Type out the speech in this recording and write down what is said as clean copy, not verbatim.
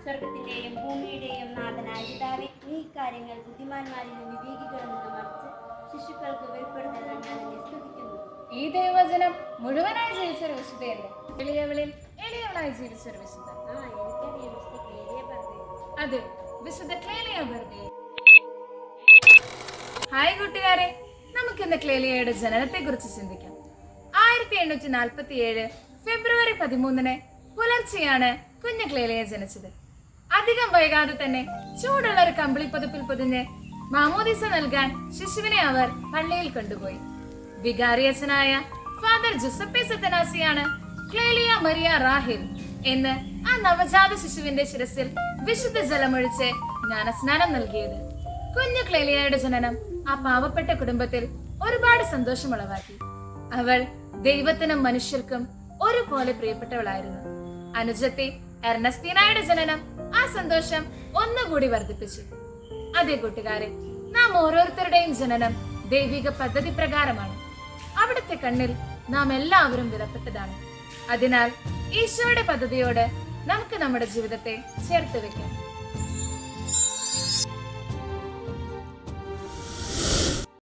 സ്വർഗത്തിന്റെയും ഭൂമിയുടെയും നാഥനായ പിതാവേ, നീ കാര്യങ്ങൾ ബുദ്ധിമാന്മാരിലും വിവേകികളിൽ നിന്നും മറിച്ച് ശിശുക്കൾക്ക് വെളിപ്പെടുത്താൻ ഞാൻ നിന്നെ സ്തുതിക്കുന്നു. ഈ ദൈവവചനം മുഴുവനായി ജീവിച്ചൊരു വിശുദ്ധയല്ലേ? എളിയവളിൽ എളിയവളായി ജീവിച്ചൊരു വിശുദ്ധ. എനിക്കറിയാം വിശുദ്ധ ക്ലേലിയ ബർബേ. അതെ, വിശുദ്ധ ക്ലേലിയ ബർബേ. ഹായ് കൂട്ടുകാരെ, നമുക്കിന്ന് ക്ലേലിയയുടെ ജനനത്തെ കുറിച്ച് ചിന്തിക്കാം. 1847 ഫെബ്രുവരി 13 പുലർച്ചെയാണ് കുഞ്ഞു ക്ലേലിയ ജനിച്ചത്. അധികം വൈകാതെ തന്നെ ചൂടുള്ള ഒരു കമ്പിളിപ്പതുപ്പിൽ പൊതിഞ്ഞ് മാമോദിസ നൽകാൻ ശിശുവിനെ അവർ പള്ളിയിൽ കൊണ്ടുപോയി. വികാരിയച്ഛനായ ഫാദർ ജുസപ്പെ സത്തനാസിയാണ് ക്ലേലിയ മരിയ റാഹിൽ എന്ന് ആ നവജാത ശിശുവിന്റെ ശിരസിൽ വിശുദ്ധ ജലമൊഴിച്ച് ജ്ഞാനസ്നാനം നൽകിയത്. കുഞ്ഞു ക്ലേലിയയുടെ ജനനം ആ പാവപ്പെട്ട കുടുംബത്തിൽ ഒരുപാട് സന്തോഷമുളവാക്കി. അവൾ ദൈവത്തിനും മനുഷ്യർക്കും ഒരുപോലെ പ്രിയപ്പെട്ടവളായിരുന്നു. അനുജത്തി എർണസ്തീനായുടെ ജനനം ആ സന്തോഷം ഒന്നുകൂടി വർദ്ധിപ്പിച്ചു. അതെ കൂട്ടുകാരെ, നാം ഓരോരുത്തരുടെയും ജനനം ദൈവിക പദ്ധതി പ്രകാരമാണ്. അവിടുത്തെ കണ്ണിൽ നാം എല്ലാവരും വിലപ്പെട്ടതാണ്. അതിനാൽ ഈശോയുടെ പദ്ധതിയോട് നമുക്ക് നമ്മുടെ ജീവിതത്തെ ചേർത്ത് വെക്കാം.